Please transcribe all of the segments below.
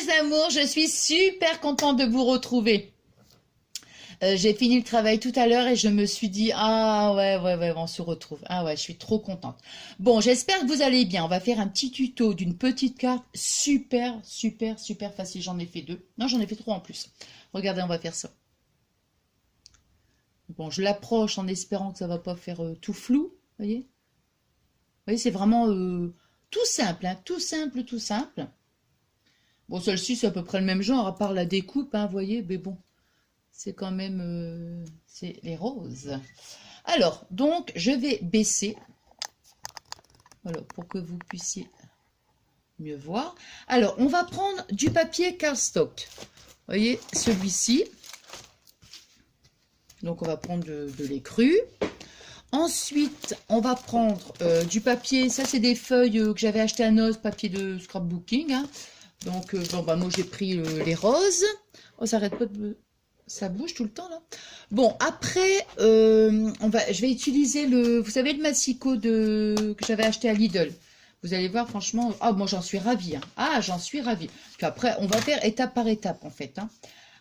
mes amours, je suis super contente de vous retrouver. J'ai fini le travail tout à l'heure et je me suis dit, ah ouais, on se retrouve. Ah ouais, je suis trop contente. Bon, j'espère que vous allez bien. On va faire un petit tuto d'une petite carte super facile. J'en ai fait 2. Non, j'en ai fait 3 en plus. Regardez, on va faire ça. Bon, je l'approche en espérant que ça va pas faire tout flou. Vous voyez, c'est vraiment tout simple, hein, tout simple. Bon, celle-ci, c'est à peu près le même genre, à part la découpe, hein, vous voyez, mais bon. C'est quand même, c'est les roses. Alors, donc, je vais baisser. Voilà, pour que vous puissiez mieux voir. Alors, on va prendre du papier cardstock. Vous voyez, celui-ci. Donc, on va prendre de l'écru. Ensuite, on va prendre du papier. Ça, c'est des feuilles que j'avais acheté à Noz, papier de scrapbooking. Hein. Donc, bon, bah, moi, j'ai pris les roses. Oh, ça arrête pas de... Ça bouge tout le temps là. Bon, après, je vais utiliser vous savez, le massicot que j'avais acheté à Lidl. Vous allez voir, franchement, ah, moi j'en suis ravie. Hein. Ah, j'en suis ravie. Puis après, on va faire étape par étape en fait. Hein.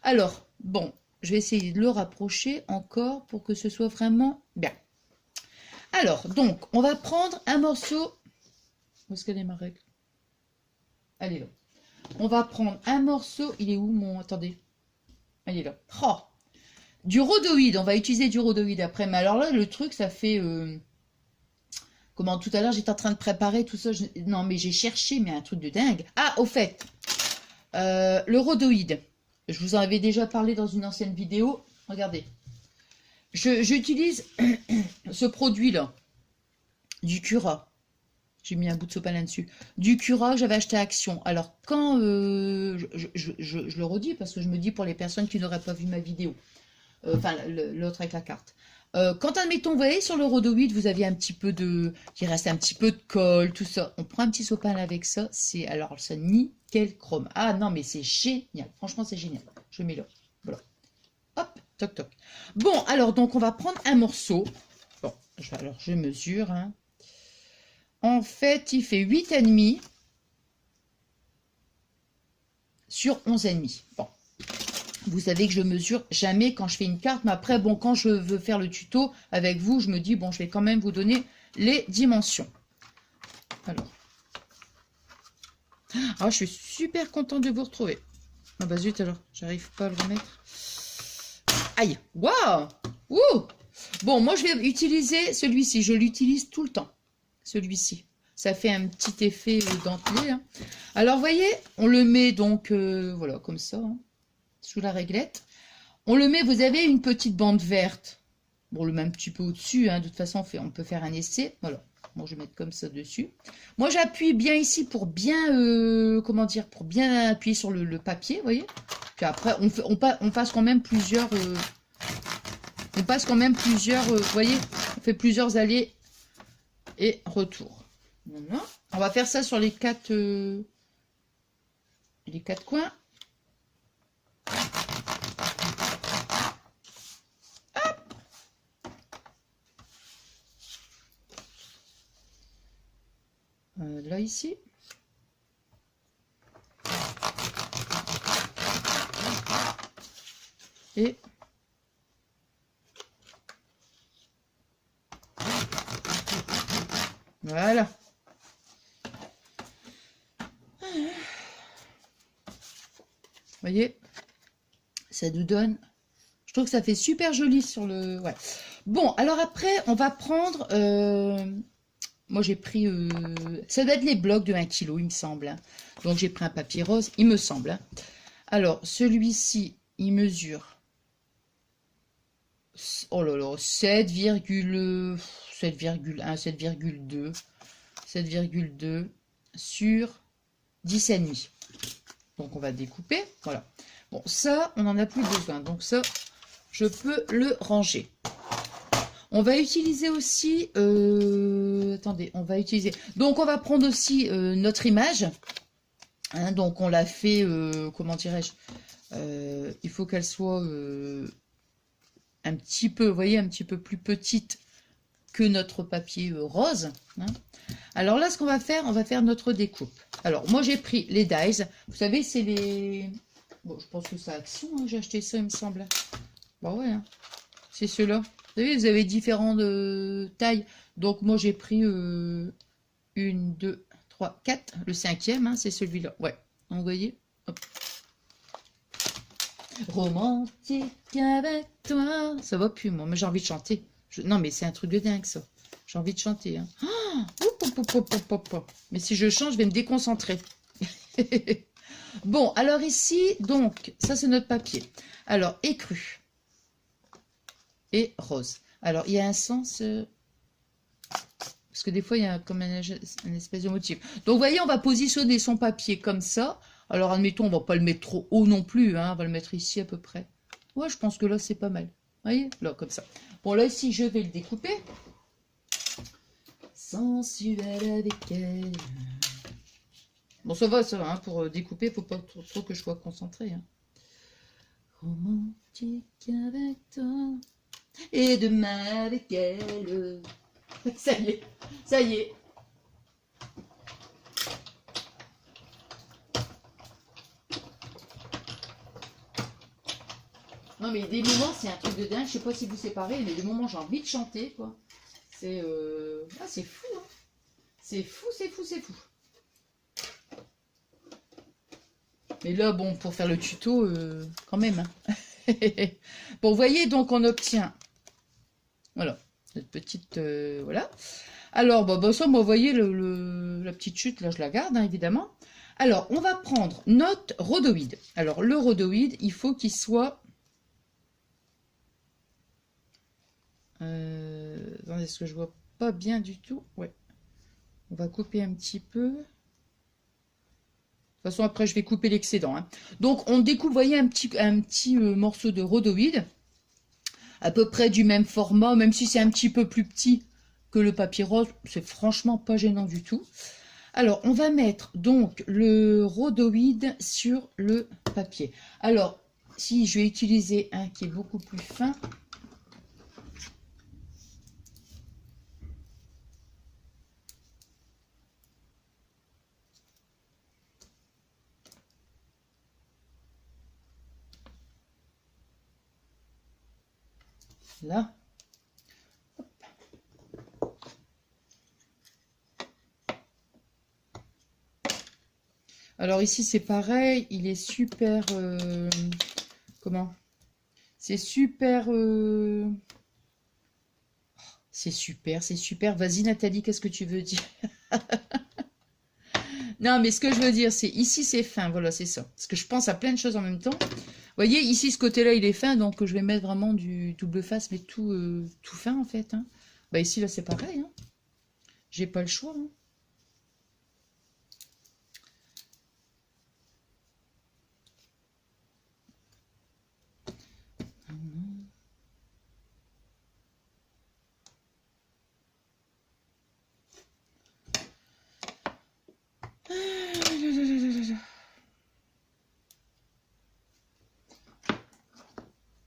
Alors, bon, je vais essayer de le rapprocher encore pour que ce soit vraiment bien. Alors, donc, on va prendre un morceau. Où est-ce qu'elle est ma règle? Elle est là. On va prendre un morceau. Il est où mon... Attendez. Elle est là. Oh, du rhodoïde. On va utiliser du rhodoïde après. Mais alors là, le truc, ça fait... Comment, tout à l'heure, j'étais en train de préparer tout ça. Non, mais j'ai cherché, mais un truc de dingue. Ah, au fait, le rhodoïde. Je vous en avais déjà parlé dans une ancienne vidéo. Regardez. J'utilise ce produit-là. Du Cura. J'ai mis un bout de sopalin dessus. Du Cura que j'avais acheté à Action. Alors, quand... je le redis parce que je me dis pour les personnes qui n'auraient pas vu ma vidéo. Enfin, l'autre avec la carte. Quand, admettons, vous voyez, sur le rhodoïde, vous aviez un petit peu de... Il reste un petit peu de colle, tout ça. On prend un petit sopalin avec ça. C'est... Alors, ça, nickel chrome. Ah non, mais c'est génial. Franchement, c'est génial. Je mets là. Voilà. Hop, toc, toc. Bon, alors, donc, on va prendre un morceau. Bon, alors, je mesure, hein. En fait, il fait 8,5 sur 11,5. Bon, vous savez que je mesure jamais quand je fais une carte, mais après, bon, quand je veux faire le tuto avec vous, je me dis, bon, je vais quand même vous donner les dimensions. Alors. Ah, je suis super contente de vous retrouver. Ah bah zut alors, j'arrive pas à le remettre. Aïe, waouh, ouh. Bon, moi, je vais utiliser celui-ci. Je l'utilise tout le temps. Celui-ci. Ça fait un petit effet dentelé. Hein. Alors, vous voyez, on le met donc, voilà, comme ça, hein, sous la réglette. On le met, vous avez une petite bande verte. Bon, le met un petit peu au-dessus. Hein, de toute façon, on peut faire un essai. Voilà. Bon, je vais mettre comme ça dessus. Moi, j'appuie bien ici pour bien, comment dire, pour bien appuyer sur le papier, vous voyez. Puis après, on passe quand même plusieurs... on passe quand même plusieurs, vous voyez, on fait plusieurs allées et retour. Voilà. On va faire ça sur les quatre coins. Hop. Là, ici. Et voilà. Vous voyez, ça nous donne... Je trouve que ça fait super joli sur le... Ouais. Bon, alors après, on va prendre... Moi, j'ai pris... Ça doit être les blocs de 1 kg, il me semble. Hein. Donc, j'ai pris un papier rose, il me semble. Hein. Alors, celui-ci, il mesure... Oh là là, 7,1, 7,2 sur 10,5. Donc, on va découper. Voilà. Bon, ça, on n'en a plus besoin. Donc, ça, je peux le ranger. On va utiliser aussi... attendez, on va utiliser... Donc, on va prendre aussi notre image. Hein, donc, on l'a fait... comment dirais-je, il faut qu'elle soit un petit peu, vous voyez, un petit peu plus petite que notre papier rose. Hein. Alors là, ce qu'on va faire, on va faire notre découpe. Alors, moi, j'ai pris les dies. Vous savez, c'est les... Bon, je pense que c'est Action, hein, j'ai acheté ça, il me semble. Bah ouais, hein. C'est ceux-là. Vous savez, vous avez différentes tailles. Donc, moi, j'ai pris une, deux, trois, quatre. Le cinquième, hein, c'est celui-là. Ouais, donc, vous voyez. Hop. Romantique avec toi. Ça va plus, moi, mais j'ai envie de chanter. Non, mais c'est un truc de dingue, ça. J'ai envie de chanter. Hein. Mais si je chante, je vais me déconcentrer. Bon, alors ici, donc, ça c'est notre papier. Alors, écru et rose. Alors, il y a un sens... parce que des fois, il y a comme une espèce de motif. Donc, vous voyez, on va positionner son papier comme ça. Alors, admettons, on va pas le mettre trop haut non plus. Hein, on va le mettre ici à peu près. Ouais, je pense que là, c'est pas mal. Vous voyez, là, comme ça. Bon, là, ici, je vais le découper. Sensuelle avec elle. Bon, ça va, ça va, hein, pour découper, faut pas trop que je sois concentrée. Hein. Romantique avec toi, et demain avec elle. Ça y est, ça y est. Non, mais des moments, c'est un truc de dingue, je sais pas si vous séparez, mais des moments, j'ai envie de chanter, quoi. C'est ah, c'est fou, hein. C'est fou, c'est fou, c'est fou. Mais là, bon, pour faire le tuto, quand même. Hein. Bon, vous voyez, donc on obtient, voilà, cette petite, voilà. Alors, bah, ça, vous voyez, la petite chute, là, je la garde, hein, évidemment. Alors, on va prendre notre rhodoïde. Alors, le rhodoïde, il faut qu'il soit... attendez, est-ce que je vois pas bien du tout? Ouais. On va couper un petit peu. De toute façon, après, je vais couper l'excédent. Hein. Donc, on découpe, vous voyez, un petit morceau de rhodoïde, à peu près du même format, même si c'est un petit peu plus petit que le papier rose. C'est franchement pas gênant du tout. Alors, on va mettre donc le rhodoïde sur le papier. Alors, si je vais utiliser un qui est beaucoup plus fin... Là. Hop. Alors ici c'est pareil, il est super... comment? C'est super... c'est super, c'est super. Vas-y Nathalie, qu'est-ce que tu veux dire? Non, mais ce que je veux dire, c'est ici c'est fin, voilà, c'est ça. Parce que je pense à plein de choses en même temps. Vous voyez, ici, ce côté-là, il est fin, donc je vais mettre vraiment du double face, mais tout fin, en fait. Hein. Bah, ici, là, c'est pareil. Hein. J'ai pas le choix. Hein.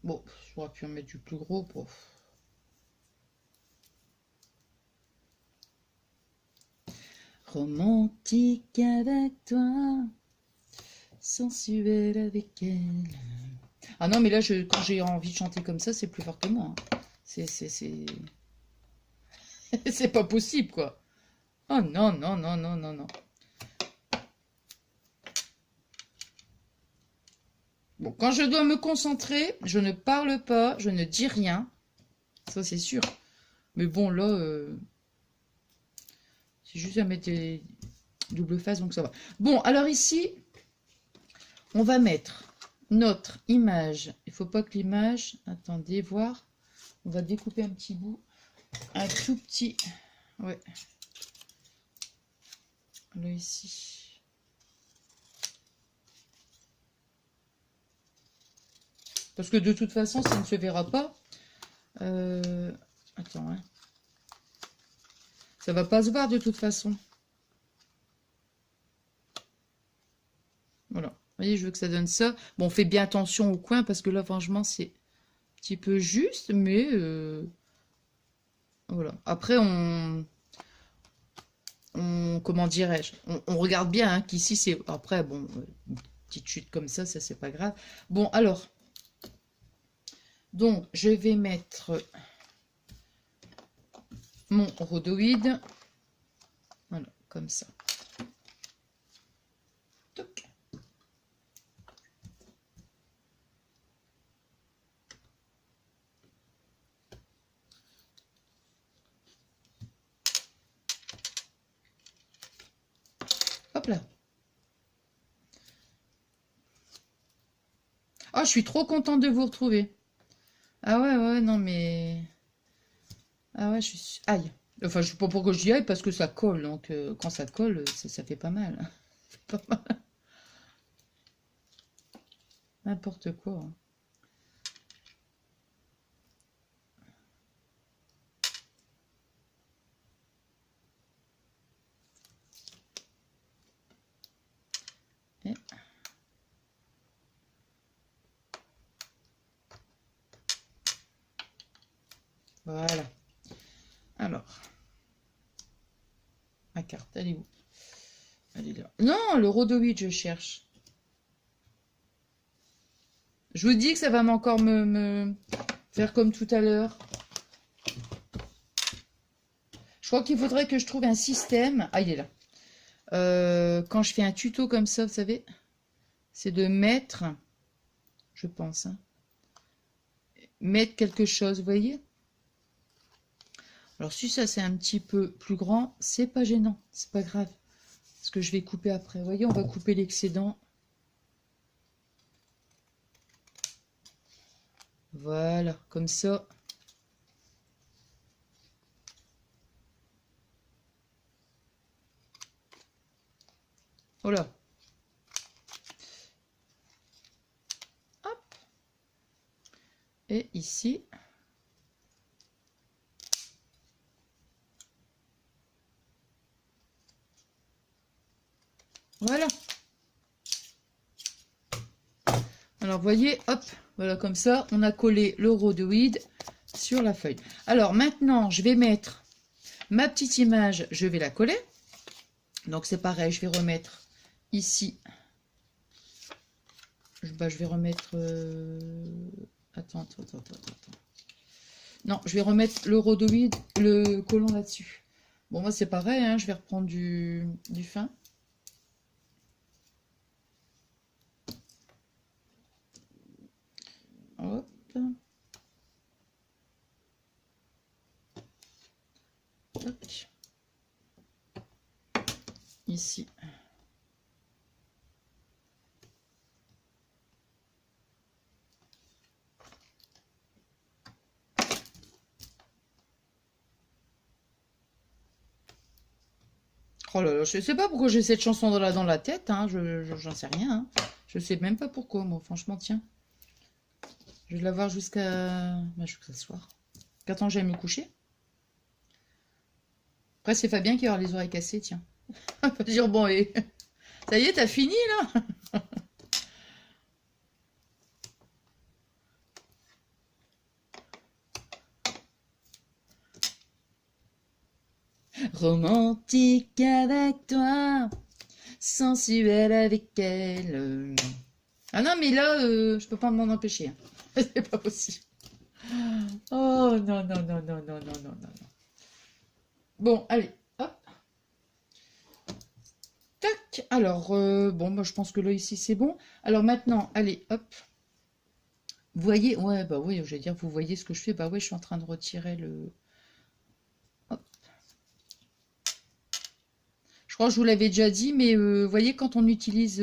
Bon, j'aurais pu en mettre du plus gros pour... Romantique avec toi, sensuelle avec elle. Ah non, mais là, quand j'ai envie de chanter comme ça, c'est plus fort que moi. Hein. C'est pas possible, quoi. Oh non, non, non, non, non, non. Bon, quand je dois me concentrer, je ne parle pas, je ne dis rien. Ça, c'est sûr. Mais bon, là, c'est juste à mettre des double face, donc ça va. Bon, alors ici, on va mettre notre image. Il ne faut pas que l'image... Attendez, voir. On va découper un petit bout. Un tout petit... Ouais. Là, ici... Parce que de toute façon, ça ne se verra pas. Attends, hein. Ça va pas se voir de toute façon. Voilà. Vous voyez, je veux que ça donne ça. Bon, on fait bien attention au coin parce que là, franchement, c'est un petit peu juste, mais voilà. Après, on comment dirais-je, on regarde bien hein, qu'ici c'est... Après, bon, une petite chute comme ça c'est pas grave. Bon, alors, donc, je vais mettre mon rhodoïde. Voilà, comme ça. Toc. Hop là. Oh, je suis trop contente de vous retrouver. Ah ouais, ouais, non mais... Ah ouais, je suis... Aïe. Enfin, je sais pas pourquoi je dis aïe, parce que ça colle. Donc, quand ça colle, ça fait pas mal. Pas mal. N'importe quoi. Hein. Et... Voilà. Alors. Ma carte, elle est où? Elle est là. Non, le rhodoïde, je cherche. Je vous dis que ça va encore me faire comme tout à l'heure. Je crois qu'il faudrait que je trouve un système. Ah, il est là. Quand je fais un tuto comme ça, vous savez, c'est de mettre, je pense, hein, mettre quelque chose, vous voyez? Alors, si ça, c'est un petit peu plus grand, c'est pas gênant, c'est pas grave. Parce que je vais couper après. Vous voyez, on va couper l'excédent. Voilà, comme ça. Voilà. Hop. Et ici. Voilà. Alors, vous voyez, hop, voilà, comme ça, on a collé le rhodoïde sur la feuille. Alors, maintenant, je vais mettre ma petite image, je vais la coller. Donc, c'est pareil, je vais remettre ici. Je vais remettre... Attends. Non, je vais remettre le rhodoïde, le collant là-dessus. Bon, moi, c'est pareil, hein, je vais reprendre du fin. Hop. Tac. Ici. Oh là là, je sais pas pourquoi j'ai cette chanson dans la tête, hein, j'en sais rien. Hein. Je sais même pas pourquoi, moi, franchement, tiens. Je vais l'avoir jusqu'à ce soir. Qu'attends, j'aille me coucher. Après, c'est Fabien qui aura les oreilles cassées, tiens. On va dire, bon, et... Ça y est, t'as fini, là? Romantique avec toi, sensuel avec elle. Ah non, mais là, je peux pas m'en empêcher. Hein. C'est pas possible. Oh non. Bon, allez, hop. Tac. Alors, bon, moi je pense que là, ici, c'est bon. Alors maintenant, allez, hop. Vous voyez, ouais, bah oui, je vais dire, vous voyez ce que je fais. Bah oui, je suis en train de retirer le... Hop. Je crois que je vous l'avais déjà dit, mais vous voyez, quand on utilise...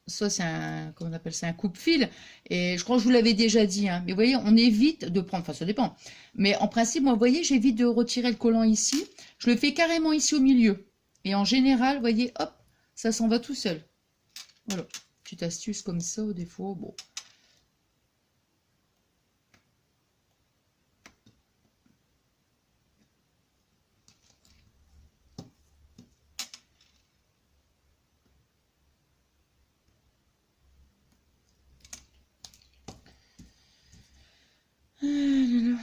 ça, c'est un, comment on appelle ça, un coupe-fil. Et je crois que je vous l'avais déjà dit. Hein. Mais vous voyez, on évite de prendre, enfin ça dépend. Mais en principe, moi, vous voyez, j'évite de retirer le collant ici. Je le fais carrément ici au milieu. Et en général, vous voyez, hop, ça s'en va tout seul. Voilà, petite astuce comme ça, des fois, bon. Ah là là.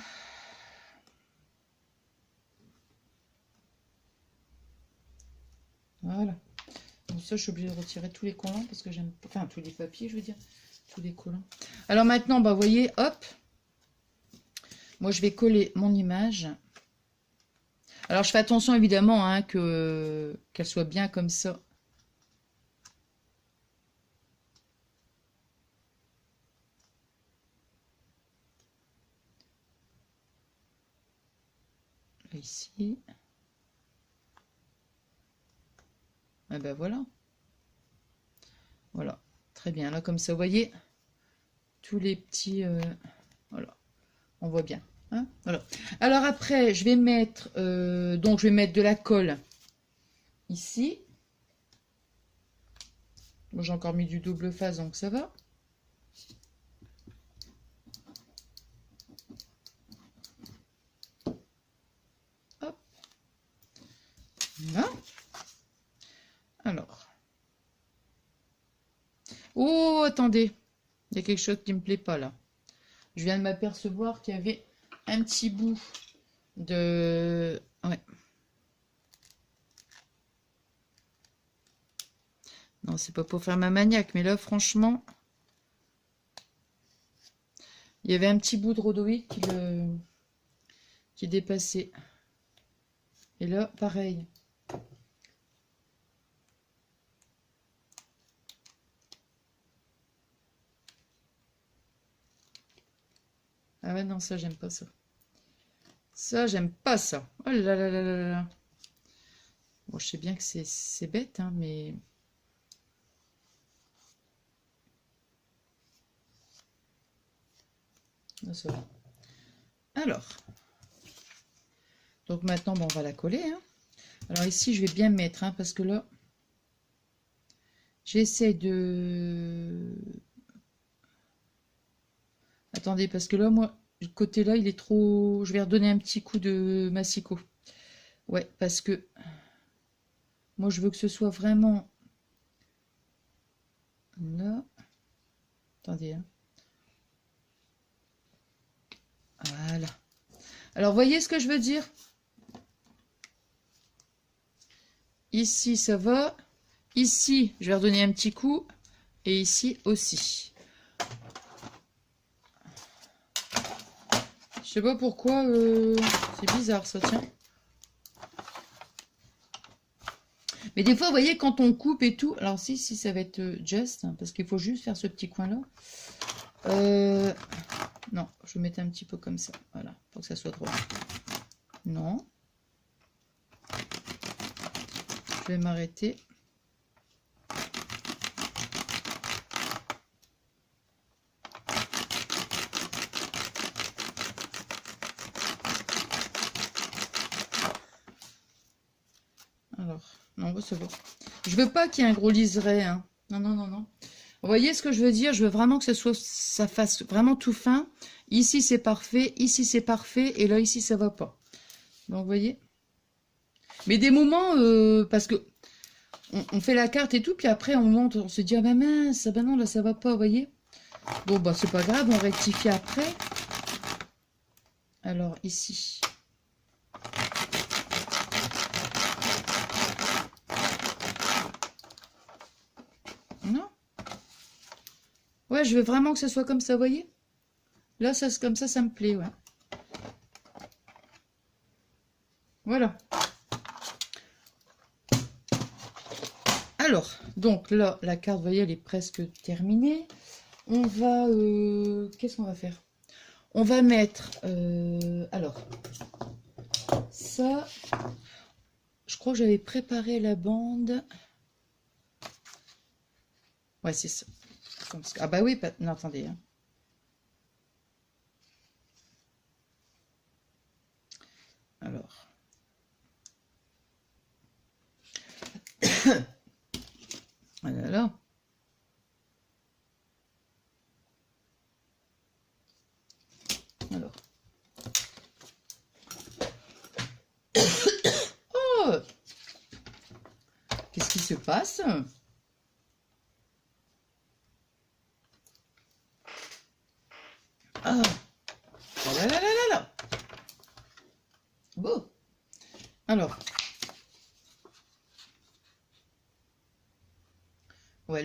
ça, je suis obligée de retirer tous les collants parce que j'aime pas... Enfin, tous les papiers, je veux dire. Tous les collants. Alors maintenant, bah, vous voyez, hop. Moi, je vais coller mon image. Alors, je fais attention, évidemment, hein, qu'elle soit bien comme ça. Ici. Et ben voilà. Voilà. Très bien. Là, comme ça, vous voyez, tous les petits... voilà. On voit bien. Hein, voilà. Alors après, je vais mettre... donc, je vais mettre de la colle ici. Moi, j'ai encore mis du double face, donc ça va. Hop. Voilà. Alors. Oh, attendez. Il y a quelque chose qui me plaît pas, là. Je viens de m'apercevoir qu'il y avait un petit bout de... Ouais. Non, c'est pas pour faire ma maniaque, mais là, franchement, il y avait un petit bout de rhodoïde qui dépassait. Et là, pareil. Ah ouais, non, ça, j'aime pas ça. Ça, j'aime pas ça. Oh là là là là là. Bon, je sais bien que c'est bête, hein, mais... Non, ça va. Alors. Donc maintenant, bon, on va la coller. Hein. Alors ici, je vais bien mettre, hein, parce que là, j'essaie de... Attendez, parce que là, moi, le côté là, il est trop... Je vais redonner un petit coup de massicot. Ouais, parce que moi, je veux que ce soit vraiment là. Attendez. Hein. Voilà. Alors, voyez ce que je veux dire? Ici, ça va. Ici, je vais redonner un petit coup. Et ici aussi. Je sais pas pourquoi. C'est bizarre, ça, tiens. Mais des fois, vous voyez, quand on coupe et tout... Alors, si ça va être just, hein, parce qu'il faut juste faire ce petit coin-là. Non, je vais mettre un petit peu comme ça. Voilà, pour que ça soit droit. Non. Je vais m'arrêter. Alors, non, c'est bon. Je veux pas qu'il y ait un gros liseré. Hein. Non, non, non, non. Vous voyez ce que je veux dire? Je veux vraiment que ça fasse vraiment tout fin. Ici, c'est parfait. Ici, c'est parfait. Et là, ici, ça va pas. Donc, vous voyez? Mais des moments, parce que on fait la carte et tout, puis après, on se dit, ah ben mince, ah ben non, là, ça va pas, vous voyez? Bon, bah, c'est pas grave, on rectifie après. Alors, ici. Non? Ouais, je veux vraiment que ce soit comme ça, vous voyez? Là, comme ça me plaît, ouais. Voilà. Alors, donc là, la carte, vous voyez, elle est presque terminée. On va... qu'est-ce qu'on va faire? On va mettre... alors, ça... Je crois que j'avais préparé la bande. Ouais, c'est ça. Ah bah oui, non, attendez. Hein. Alors... voilà, là. Alors. Oh! Qu'est-ce qui se passe? Ah! Là là là là là! Bon. Alors.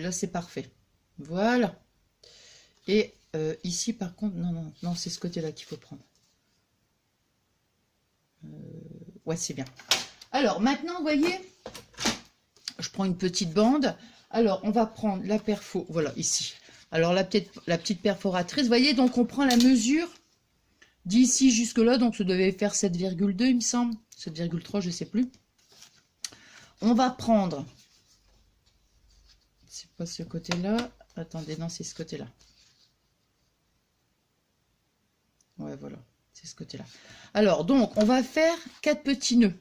là, c'est parfait. Voilà. Et ici, par contre, non, c'est ce côté-là qu'il faut prendre. Ouais, c'est bien. Alors, maintenant, vous voyez, je prends une petite bande. Alors, on va prendre la perfo, voilà, ici. Alors, la petite perforatrice, vous voyez, donc on prend la mesure d'ici jusque là, donc ça devait faire 7,2, il me semble. 7,3, je ne sais plus. On va prendre, c'est pas ce côté-là. Attendez, non, c'est ce côté-là. Ouais, voilà, c'est ce côté-là. Alors, donc, on va faire 4 petits nœuds.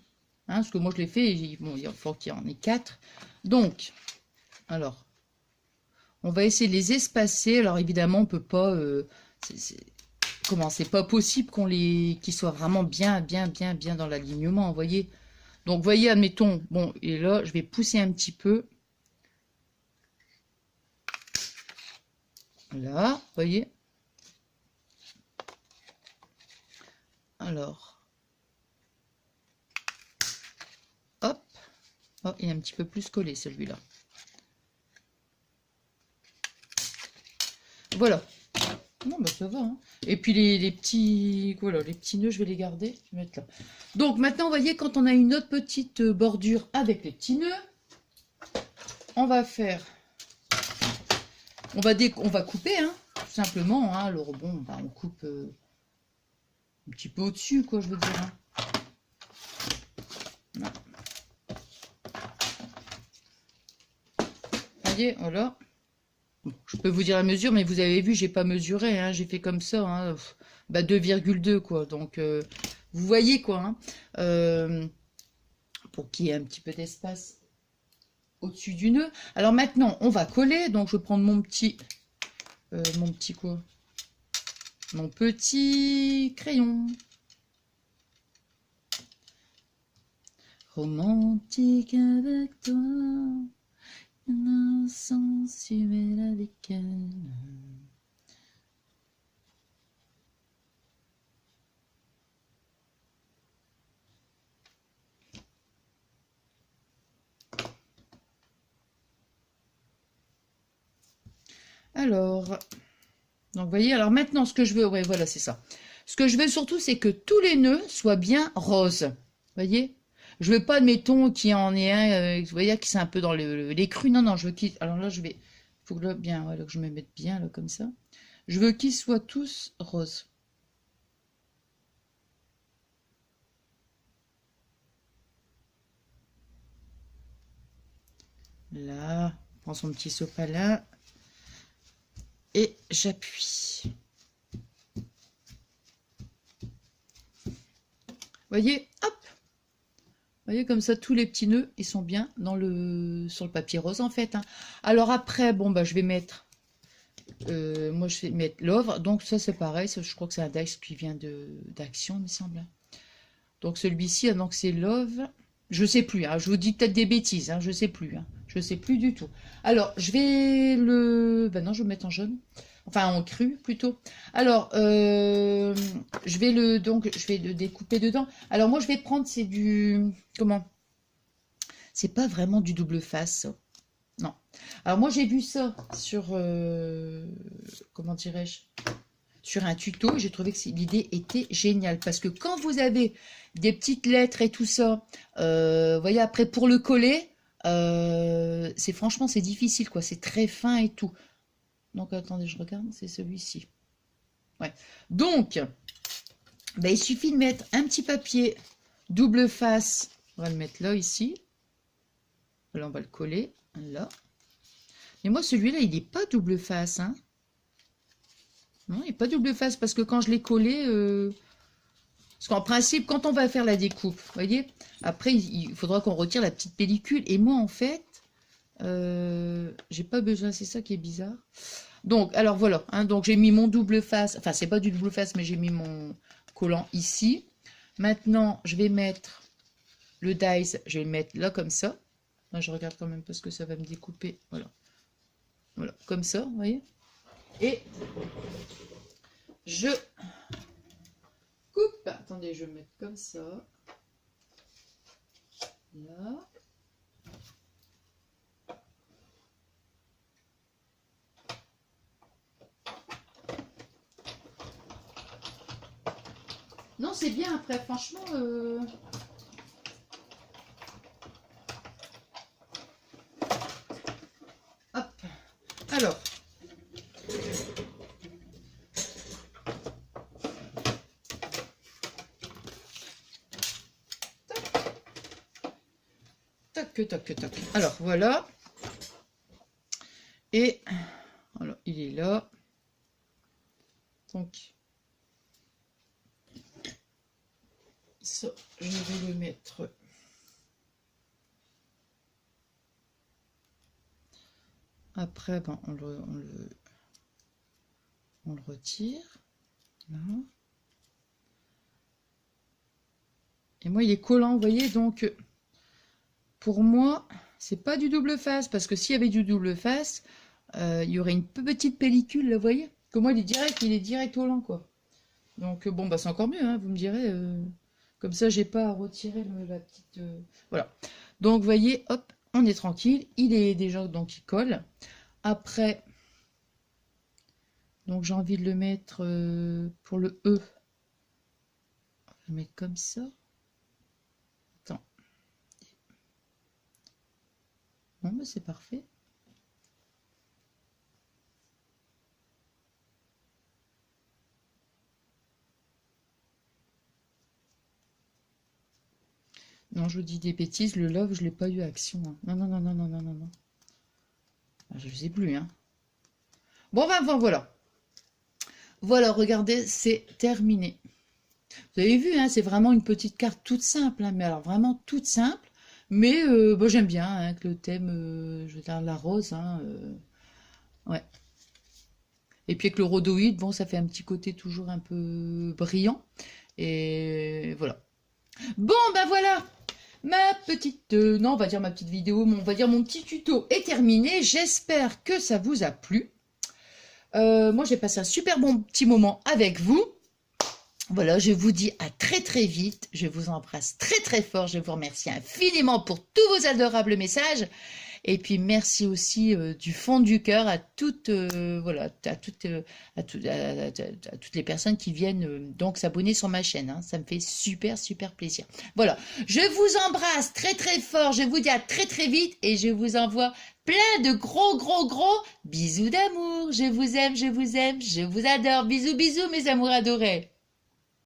Hein, parce que moi, je l'ai fait, bon, il faut qu'il y en ait 4. Donc, alors, on va essayer de les espacer. Alors, évidemment, on peut pas... comment, c'est pas possible qu'ils soient vraiment bien dans l'alignement, vous voyez. Donc, vous voyez, admettons, bon, et là, je vais pousser un petit peu. Là, vous voyez. Alors, hop. Oh, il est un petit peu plus collé, celui-là. Voilà. Non, bah ça va. Hein. Et puis les petits, voilà, les petits nœuds, je vais les garder. Je vais mettre là. Donc maintenant, vous voyez, quand on a une autre petite bordure avec les petits nœuds, on va faire, on va couper, hein, tout simplement. Hein. Alors bon, bah, on coupe un petit peu au-dessus, quoi, je veux dire. Hein. Vous voyez, voilà. Bon, je peux vous dire la mesure, mais vous avez vu, j'ai pas mesuré, hein, j'ai fait comme ça, hein, bah 2,2 quoi. Donc vous voyez quoi, hein, pour qu'il y ait un petit peu d'espace au-dessus du nœud. Alors maintenant, on va coller. Donc je vais prendre mon petit quoi, mon petit crayon. Romantique avec toi. Sensuel avec elle. Alors, donc vous voyez, alors maintenant ce que je veux, ouais, voilà, c'est ça. Ce que je veux surtout, c'est que tous les nœuds soient bien roses. Vous voyez? Je veux pas, admettons, qu'il y en ait un, vous voyez, qui c'est un peu dans les crus. Non, non, je veux qu'il... Alors là, je vais... Il faut que, là, bien, voilà, que je me mette bien, là, comme ça. Je veux qu'ils soient tous roses. Là, on prend son petit sopalin. Et j'appuie. Voyez, hop. Vous voyez, comme ça, tous les petits nœuds, ils sont bien sur le papier rose, en fait. Hein. Alors après, bon, bah, je vais mettre... moi, je vais mettre l'œuvre. Donc ça, c'est pareil. Ça, je crois que c'est un Dice qui vient d'Action, il me semble. Donc celui-ci, donc c'est Love. Je sais plus, hein, je vous dis peut-être des bêtises, hein, je sais plus. Hein, je sais plus du tout. Alors, je vais le... Ben non, je vais le mettre en jaune. Enfin, en cru, plutôt. Alors, je vais le découper dedans. Alors, moi, je vais prendre, c'est du... Comment? C'est pas vraiment du double face, ça. Non. Alors, moi, j'ai vu ça sur... comment dirais-je? Sur un tuto, j'ai trouvé que l'idée était géniale. Parce que quand vous avez des petites lettres et tout ça, vous voyez, après, pour le coller, franchement, c'est difficile, quoi. C'est très fin et tout. Donc, attendez, je regarde, c'est celui-ci. Ouais. Donc, ben, il suffit de mettre un petit papier double face. On va le mettre là, ici. Là, on va le coller, là. Et moi, celui-là, il n'est pas double face, hein. Non, il n'est pas double face, parce que quand je l'ai collé... Parce qu'en principe, quand on va faire la découpe, vous voyez, après, il faudra qu'on retire la petite pellicule. Et moi, en fait, j'ai pas besoin, c'est ça qui est bizarre. Donc, alors voilà, hein, donc j'ai mis mon double face, enfin, c'est pas du double face, mais j'ai mis mon collant ici. Maintenant, je vais mettre le dies, je vais le mettre là, comme ça. Là, je regarde quand même parce que ça va me découper, voilà. Voilà, comme ça, vous voyez. Et je coupe. Attendez, je vais mettre comme ça. Là. Non, c'est bien après, franchement. Hop. Alors. Tac, tac, tac. Alors, voilà. Et alors, il est là. Donc, ça, je vais le mettre. Après, ben, on le retire. Là. Et moi, il est collant, vous voyez, donc pour moi, c'est pas du double face, parce que s'il y avait du double face, il y aurait une petite pellicule, là, vous voyez. Que moi, il est direct collant, quoi. Donc, bon, bah, c'est encore mieux, hein, vous me direz. Comme ça, j'ai pas à retirer la petite... Voilà. Donc, vous voyez, hop, on est tranquille. Il est déjà, donc, il colle. Après, donc, j'ai envie de le mettre pour le E. On va le mettre comme ça. Attends. Bon, bah, c'est parfait. Non, je vous dis des bêtises, le love, je l'ai pas eu action. Hein. Non, non, non, non, non, non, non, non. Je ne sais plus, hein. Bon, ben, voilà. Voilà, regardez, c'est terminé. Vous avez vu, hein, c'est vraiment une petite carte toute simple, hein, mais alors vraiment toute simple. Mais bon, j'aime bien hein, que le thème, je veux dire, la rose. Hein, ouais. Et puis avec le rhodoïde, bon, ça fait un petit côté toujours un peu brillant. Et voilà. Bon, ben voilà. Ma petite, non, on va dire ma petite vidéo, on va dire mon petit tuto est terminé. J'espère que ça vous a plu. Moi, j'ai passé un super bon petit moment avec vous. Voilà, je vous dis à très très vite. Je vous embrasse très très fort. Je vous remercie infiniment pour tous vos adorables messages. Et puis merci aussi du fond du cœur à toutes, voilà, à toutes les personnes qui viennent donc s'abonner sur ma chaîne. Hein. Ça me fait super super plaisir. Voilà, je vous embrasse très très fort. Je vous dis à très très vite et je vous envoie plein de gros bisous d'amour. Je vous aime, je vous aime, je vous adore. Bisous bisous mes amours adorés.